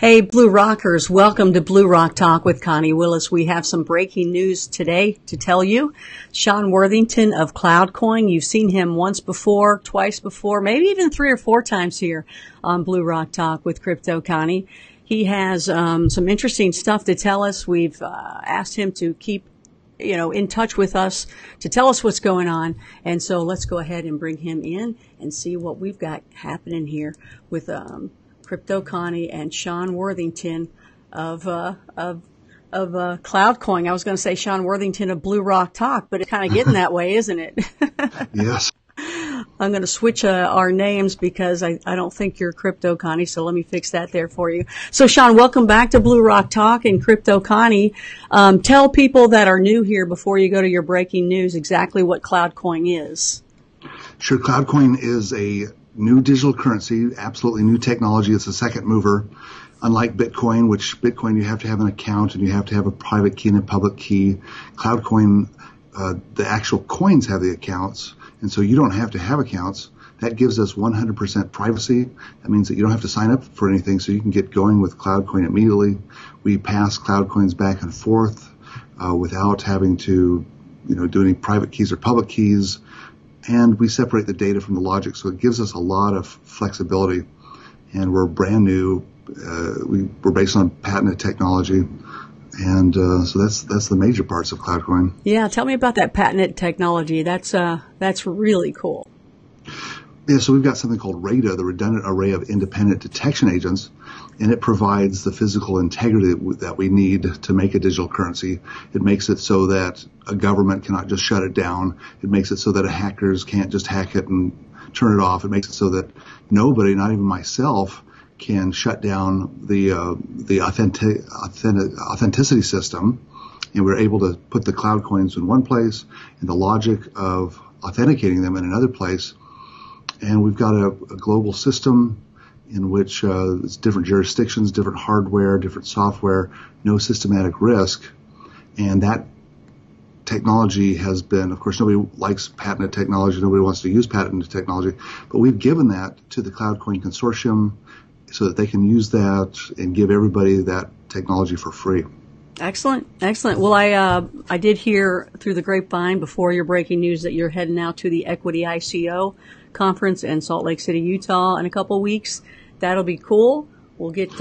Hey, Blue Rockers, welcome to Blue Rock Talk with Connie Willis. We have some breaking news today to tell you. Sean Worthington of CloudCoin, you've seen him once before, twice before, maybe even 3 or 4 times here on Blue Rock Talk with Crypto Connie. He has some interesting stuff to tell us. We've asked him to keep in touch with us to tell us what's going on. And so let's go ahead and bring him in and see what we've got happening here with Crypto Connie and Sean Worthington of CloudCoin. I was going to say Sean Worthington of Blue Rock Talk, but it's kind of getting that way, isn't it? Yes. I'm going to switch our names because I don't think you're Crypto Connie, so let me fix that there for you. So, Sean, welcome back to Blue Rock Talk and Crypto Connie. Tell people that are new here before you go to your breaking news exactly what CloudCoin is. Sure. CloudCoin is a new digital currency, absolutely new technology. It's a second mover. Unlike Bitcoin, which Bitcoin you have to have an account and you have to have a private key and a public key. CloudCoin, the actual coins have the accounts, and so you don't have to have accounts. That gives us 100% privacy. That means that you don't have to sign up for anything, so you can get going with CloudCoin immediately. We pass CloudCoins back and forth without having to, do any private keys or public keys. And we separate the data from the logic, so it gives us a lot of flexibility. And we're brand new. We're based on patented technology. And so that's the major parts of CloudCoin. Yeah, tell me about that patented technology. That's really cool. Yeah, so we've got something called RADA, the Redundant Array of Independent Detection Agents, and it provides the physical integrity that we need to make a digital currency. It makes it so that a government cannot just shut it down. It makes it so that hackers can't just hack it and turn it off. It makes it so that nobody, not even myself, can shut down the authenticity system. And we're able to put the cloud coins in one place and the logic of authenticating them in another place. And we've got a global system in which it's different jurisdictions, different hardware, different software, no systematic risk. And that technology has been, of course, nobody likes patented technology. Nobody wants to use patented technology. But we've given that to the CloudCoin Consortium so that they can use that and give everybody that technology for free. Excellent, excellent. Well, I did hear through the grapevine before your breaking news that you're heading out to the Equity ICO conference in Salt Lake City, Utah in a couple of weeks. That'll be cool. We'll get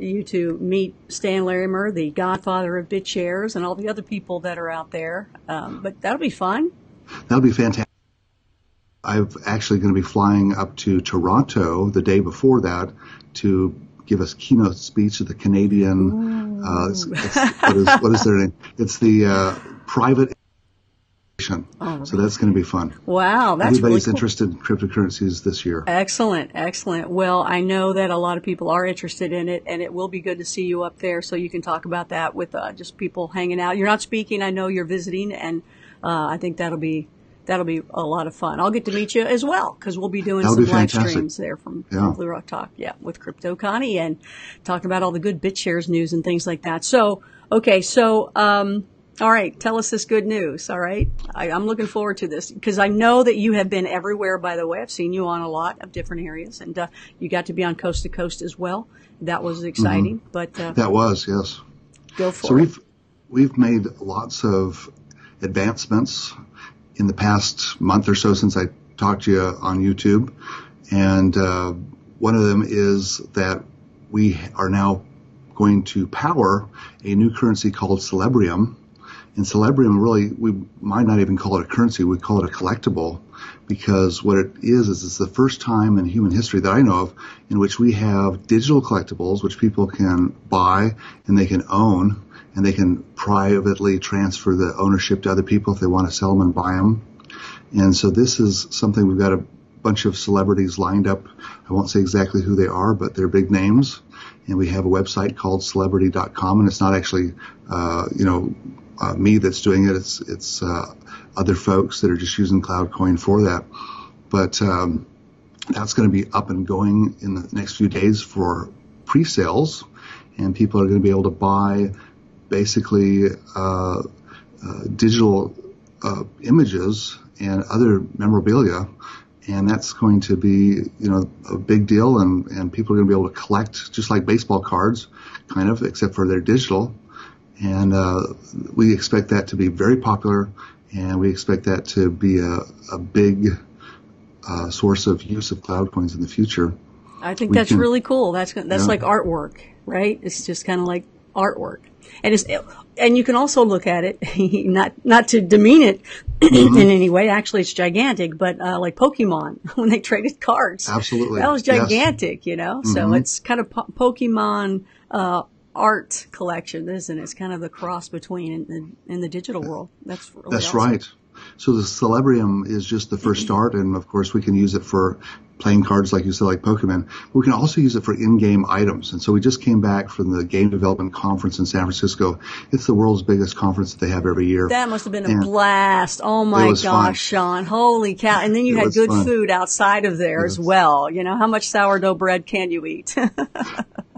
you to meet Stan Larimer, the godfather of bitshares, and all the other people that are out there. But that'll be fun. That'll be fantastic. I'm actually going to be flying up to Toronto the day before that to give us keynote speech at the Canadian, what is their name? It's the private. Oh, so that's going to be fun. Wow, that's Everybody's really cool. Interested in cryptocurrencies this year. Excellent, excellent. Well, I know that a lot of people are interested in it, and it will be good to see you up there so you can talk about that with just people hanging out. You're not speaking, I know you're visiting, and I think that'll be a lot of fun. I'll get to meet you as well because we'll be doing some live streams there from Blue Rock Talk, with Crypto Connie and talking about all the good BitShares news and things like that. So, okay, all right, tell us this good news, all right? I'm looking forward to this because I know that you have been everywhere, by the way. I've seen you on a lot of different areas, and you got to be on Coast to Coast as well. That was exciting. Mm-hmm. But that was, yes. Go for it. So we've made lots of advancements in the past month or so since I talked to you on YouTube. And one of them is that we are now going to power a new currency called Celebrium. And Celebrium, really, we might not even call it a currency, we call it a collectible, because what it is it's the first time in human history that I know of in which we have digital collectibles, which people can buy and they can own, and they can privately transfer the ownership to other people if they want to sell them and buy them. And so this is something we've got a bunch of celebrities lined up. I won't say exactly who they are, but they're big names. And we have a website called celebrity.com, and it's not actually, me that's doing it. It's other folks that are just using CloudCoin for that. But that's going to be up and going in the next few days for pre-sales, and people are going to be able to buy basically digital images and other memorabilia And that's going to be, a big deal, and people are going to be able to collect just like baseball cards, kind of, except for they're digital. And we expect that to be very popular, and we expect that to be a big source of use of cloud coins in the future. I think that's really cool. That's like artwork, right? It's just kind of like artwork, and you can also look at it, not to demean it in any way. Actually, it's gigantic, but like Pokemon when they traded cards, absolutely, that was gigantic. Yes. So it's kind of Pokemon art collection, isn't it? It's kind of the cross between in the digital world. That's awesome. Right. So the Celebrium is just the first start, and of course we can use it for playing cards, like you said, like Pokemon. We can also use it for in-game items. And so we just came back from the Game Development Conference in San Francisco. It's the world's biggest conference that they have every year. That must have been a blast. Oh my gosh, fun. Sean. Holy cow. And then you had good food outside of there as well. How much sourdough bread can you eat?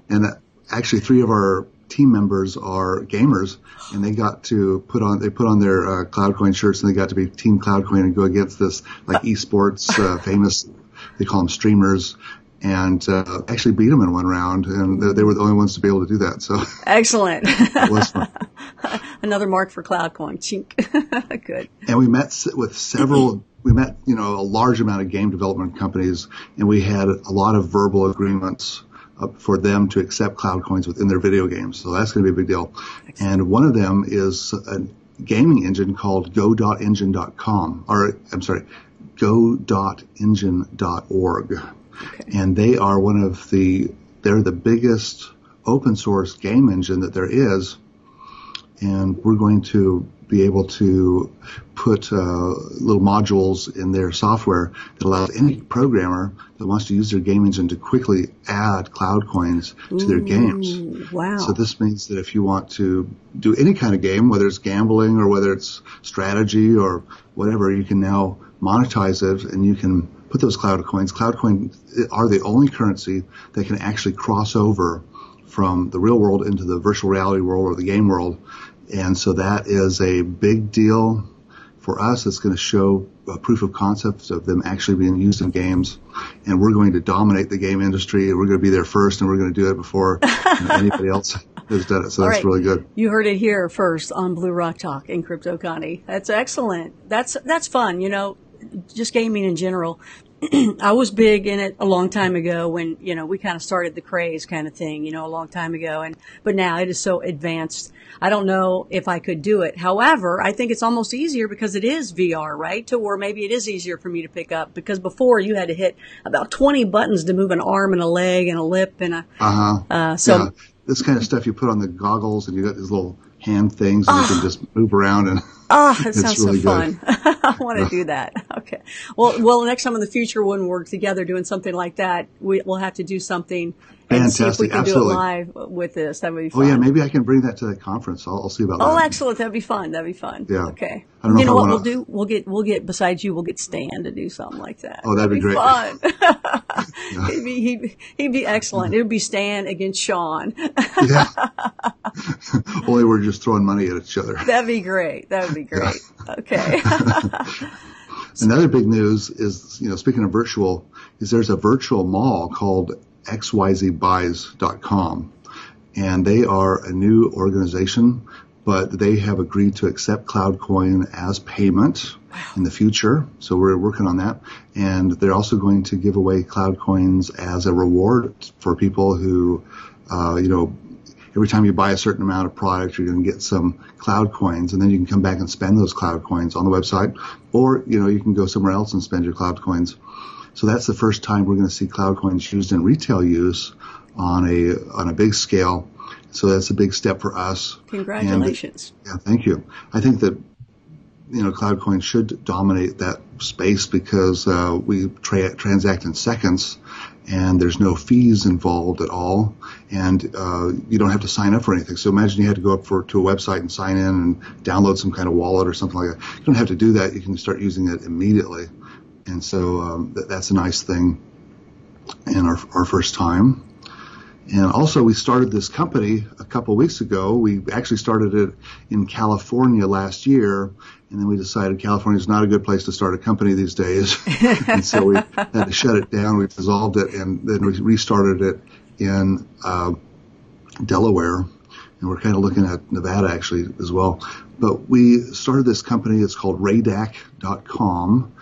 And actually 3 of our team members are gamers, and they got to put on their CloudCoin shirts, and they got to be Team CloudCoin and go against this like esports famous, they call them streamers, and actually beat them in one round, and they were the only ones to be able to do that. So excellent. That was fun. Another mark for CloudCoin. Chink. Good. And we met with several. We met, a large amount of game development companies, and we had a lot of verbal agreements for them to accept cloud coins within their video games. So that's going to be a big deal. Excellent. And one of them is a gaming engine called go.engine.com, or I'm sorry, go.engine.org. Okay. And they are they're the biggest open source game engine that there is. And we're going to be able to put little modules in their software that allows any programmer that wants to use their game engine to quickly add cloud coins to their games. Wow. So this means that if you want to do any kind of game, whether it's gambling or whether it's strategy or whatever, you can now monetize it, and you can put those cloud coins. Cloud coins are the only currency that can actually cross over from the real world into the virtual reality world or the game world. And so that is a big deal for us. It's going to show a proof of concept of them actually being used in games. And we're going to dominate the game industry. We're going to be there first, and we're going to do it before anybody else has done it. So that's really good. You heard it here first on Blue Rock Talk and Crypto Connie. That's excellent. That's fun. Just gaming in general. I was big in it a long time ago when, we kind of started the craze kind of thing, a long time ago. But now it is so advanced. I don't know if I could do it. However, I think it's almost easier because it is VR, right? Or maybe it is easier for me to pick up, because before you had to hit about 20 buttons to move an arm and a leg and a lip and this kind of stuff you put on the goggles, and you got these little hand things, and you can just move around, and that sounds really so fun. I want to do that. Okay. Well, next time in the future when we're together doing something like that, we'll have to do something and see if we can do it live with this. That would be fun. Oh yeah, maybe I can bring that to the conference. I'll see about that. Oh, excellent. That'd be fun. Yeah. Okay. I don't know what we'll do? We'll get besides you, we'll get Stan to do something like that. Oh, that'd be great. Fun. He'd be excellent. It would be Stan against Sean. Yeah. Only we're just throwing money at each other. That'd be great. Yeah. Okay. Another big news is, speaking of virtual, is there's a virtual mall called xyzbuys.com, and they are a new organization, but they have agreed to accept CloudCoin as payment in the future. So we're working on that, and they're also going to give away CloudCoins as a reward for people who, every time you buy a certain amount of product, you're going to get some cloud coins, and then you can come back and spend those cloud coins on the website, or, you can go somewhere else and spend your cloud coins. So that's the first time we're going to see cloud coins used in retail use on a big scale. So that's a big step for us. Congratulations. Thank you. I think that, cloud coins should dominate that space because we transact in seconds, and there's no fees involved at all, and you don't have to sign up for anything. So imagine you had to go up to a website and sign in and download some kind of wallet or something like that. You don't have to do that. You can start using it immediately. And so that's a nice thing in our first time. And also, we started this company a couple of weeks ago. We actually started it in California last year, And then we decided California is not a good place to start a company these days. And so we had to shut it down. We dissolved it, and then we restarted it in Delaware. And we're kind of looking at Nevada actually as well. But we started this company. It's called Radac.com.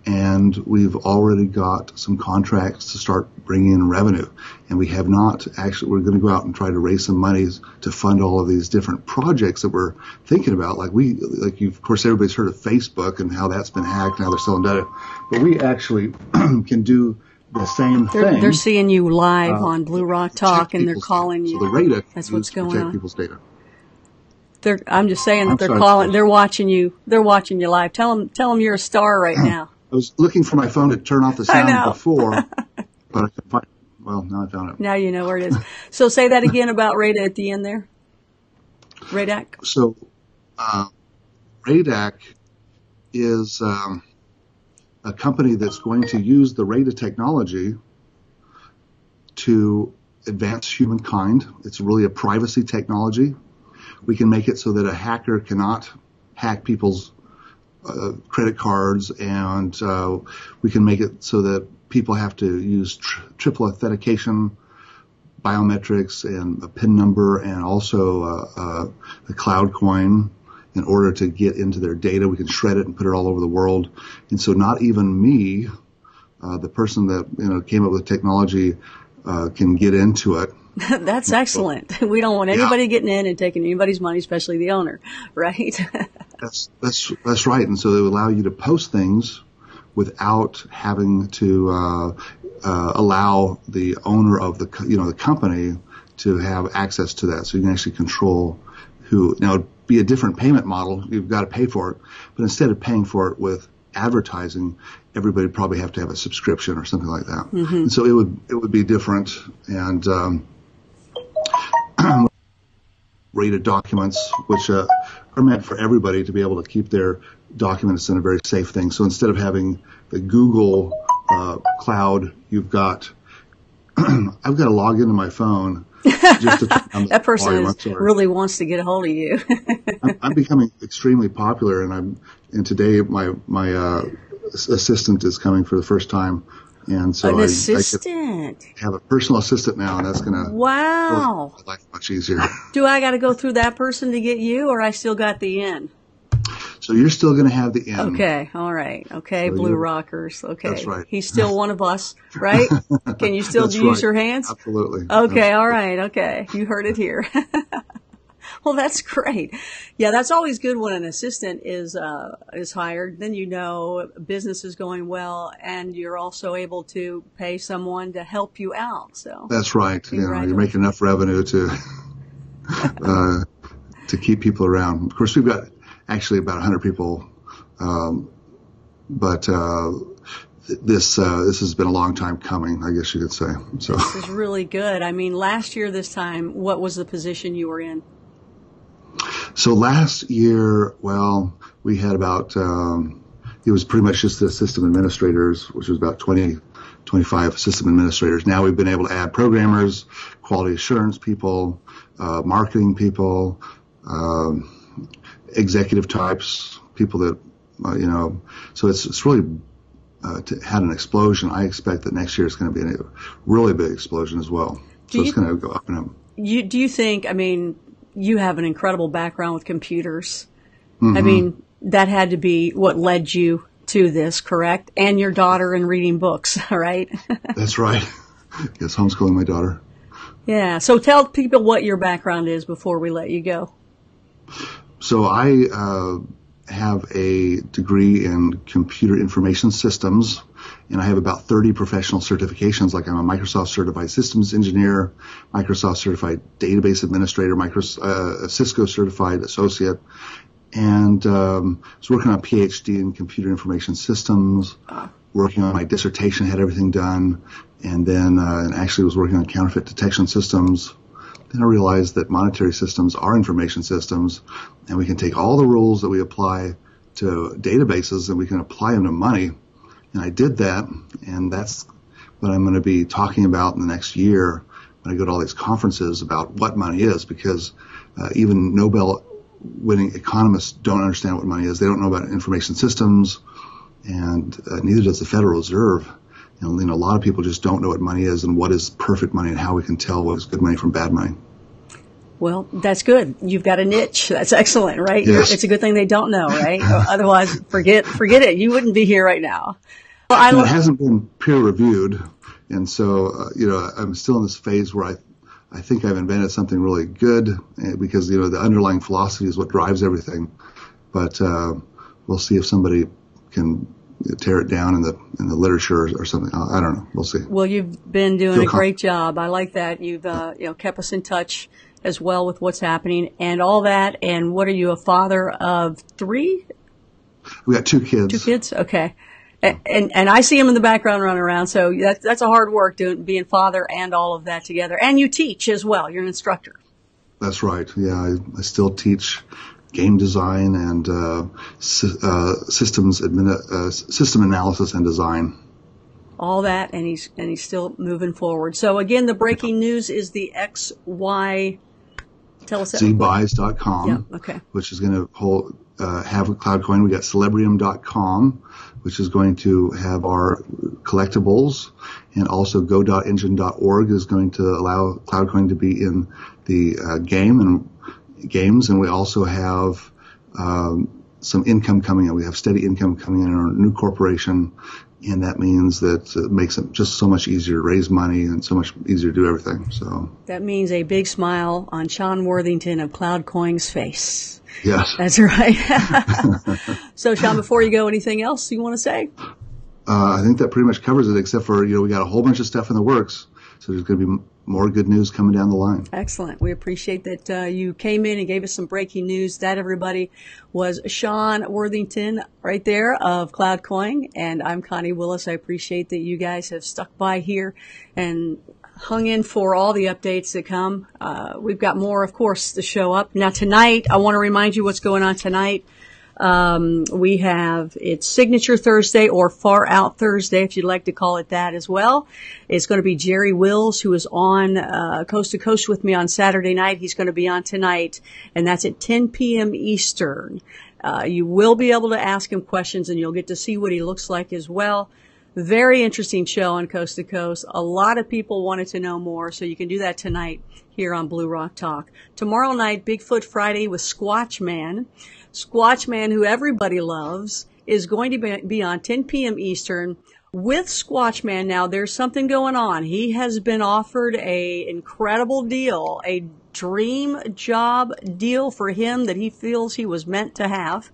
And we've already got some contracts to start bringing in revenue. And we have not actually, we're going to go out and try to raise some money to fund all of these different projects that we're thinking about. Of course, everybody's heard of Facebook and how that's been hacked and how they're selling data. But we actually can do the same thing. They're seeing you live on Blue Rock Talk, and they're calling you. So the Radac that's what's going protect on. People's data. I'm just saying that they're calling. They're watching you. They're watching you live. Tell them you're a star right now. I was looking for my phone to turn off the sound before, but I couldn't find it. Well, now I found it. Now you know where it is. So say that again about Radac at the end there. Radac. So Radac is a company that's going to use the Radac technology to advance humankind. It's really a privacy technology. We can make it so that a hacker cannot hack people's credit cards, and we can make it so that people have to use triple authentication, biometrics, and a PIN number, and also the CloudCoin in order to get into their data. We can shred it and put it all over the world. And so not even me, the person that came up with technology, can get into it. That's excellent. We don't want anybody getting in and taking anybody's money, especially the owner, right? That's right. And so they would allow you to post things without having to allow the owner of the company to have access to that. So you can actually control who. Now, it'd be a different payment model. You've got to pay for it, but instead of paying for it with advertising, everybody would probably have to have a subscription or something like that. Mm-hmm. And so it would be different. And rated documents, which are meant for everybody to be able to keep their documents in a very safe thing. So instead of having the Google cloud, you've got I've got to log into my phone just to turn on that person really wants to get a hold of you. I'm becoming extremely popular, and today my assistant is coming for the first time. And so I have a personal assistant now, and that's going to make life much easier. Do I got to go through that person to get you, or I still got the in? So you're still going to have the in. Okay, all right. Okay, so Blue Rockers. Okay. That's right. He's still one of us, right? Can you still use your hands? Absolutely. Okay, all right. Okay. You heard it here. Well, that's great. Yeah, that's always good when an assistant is hired. Then business is going well, and you're also able to pay someone to help you out. So that's right. You're making enough revenue to keep people around. Of course, we've got actually about 100 people, but this has been a long time coming, I guess you could say. So this is really good. I mean, last year this time, what was the position you were in? So last year, we had about, it was pretty much just the system administrators, which was about 25 system administrators. Now we've been able to add programmers, quality assurance people, marketing people, executive types, people that, so it's really had an explosion. I expect that next year is going to be a really big explosion as well. So it's going to go up and up. Do you think, you have an incredible background with computers. Mm-hmm. That had to be what led you to this, correct? And your daughter in reading books, right? That's right. Yes, homeschooling my daughter. Yeah. So tell people what your background is before we let you go. So I have a degree in computer information systems, and I have about 30 professional certifications. Like I'm a Microsoft certified systems engineer, Microsoft certified database administrator, Cisco certified associate, and was working on a PhD in computer information systems, working on my dissertation, had everything done, and then actually was working on counterfeit detection systems. Then I realized that monetary systems are information systems, and we can take all the rules that we apply to databases and we can apply them to money. And I did that, and that's what I'm going to be talking about in the next year when I go to all these conferences about what money is, because even Nobel when economists don't understand what money is, they don't know about information systems, and neither does the Federal Reserve. A lot of people just don't know what money is and what is perfect money and how we can tell what is good money from bad money. Well, that's good. You've got a niche. That's excellent, right? Yes. It's a good thing they don't know, right? Otherwise, forget it. You wouldn't be here right now. Well, it hasn't been peer reviewed, and so I'm still in this phase where I think I've invented something really good, because the underlying philosophy is what drives everything. But we'll see if somebody can tear it down in the literature or something. I don't know. We'll see. Well, you've been doing a great job. I like that. You've kept us in touch as well with what's happening and all that. And what are you, a father of 3? We got 2 kids. 2 kids? Okay. And I see him in the background running around. So that's a hard work being father and all of that together. And you teach as well. You're an instructor. That's right. Yeah, I still teach game design and system analysis and design. All that, and he's still moving forward. So again, the breaking news is the XY. Tell us that. zbuys.com. Yeah. Okay. Which is going to have CloudCoin. We got Celebrium.com, which is going to have our collectibles, and also go.engine.org is going to allow CloudCoin to be in the games, and we also have some income coming in. We have steady income coming in our new corporation, and that means that it makes it just so much easier to raise money and so much easier to do everything. So that means a big smile on Sean Worthington of CloudCoin's face. Yes. That's right. So, Sean, before you go, anything else you want to say? I think that pretty much covers it, except for, we got a whole bunch of stuff in the works. So there's going to be more good news coming down the line. Excellent. We appreciate that you came in and gave us some breaking news. That, everybody, was Sean Worthington right there of CloudCoin. And I'm Connie Willis. I appreciate that you guys have stuck by here and hung in for all the updates that come. We've got more, of course, to show up. Now, tonight, I want to remind you what's going on tonight. We have, it's Signature Thursday or Far Out Thursday, if you'd like to call it that as well. It's going to be Jerry Wills, who is on Coast to Coast with me on Saturday night. He's going to be on tonight, and that's at 10 p.m. Eastern. You will be able to ask him questions, and you'll get to see what he looks like as well. Very interesting show on Coast to Coast. A lot of people wanted to know more, so you can do that tonight here on Blue Rock Talk. Tomorrow night, Bigfoot Friday with Squatch Man. Squatch Man, who everybody loves, is going to be on 10 p.m. Eastern with Squatch Man. Now, there's something going on. He has been offered a incredible deal, a dream job deal for him that he feels he was meant to have.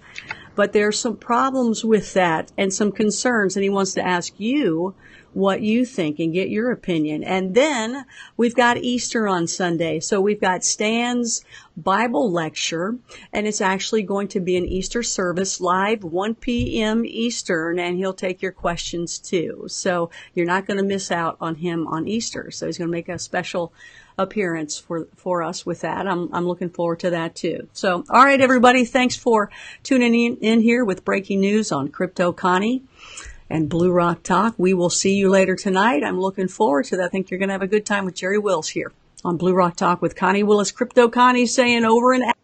But there's some problems with that and some concerns, and he wants to ask you what you think and get your opinion. And then we've got Easter on Sunday. So we've got Stan's Bible lecture, and it's actually going to be an Easter service live 1 p.m. Eastern, and he'll take your questions too. So you're not going to miss out on him on Easter. So he's going to make a special appearance for us with that. I'm looking forward to that too. So, all right, everybody, thanks for tuning in here with breaking news on Crypto Connie and Blue Rock Talk. We will see you later tonight. I'm looking forward to that. I think you're going to have a good time with Jerry Wills here on Blue Rock Talk with Connie Willis. Crypto Connie saying over and out.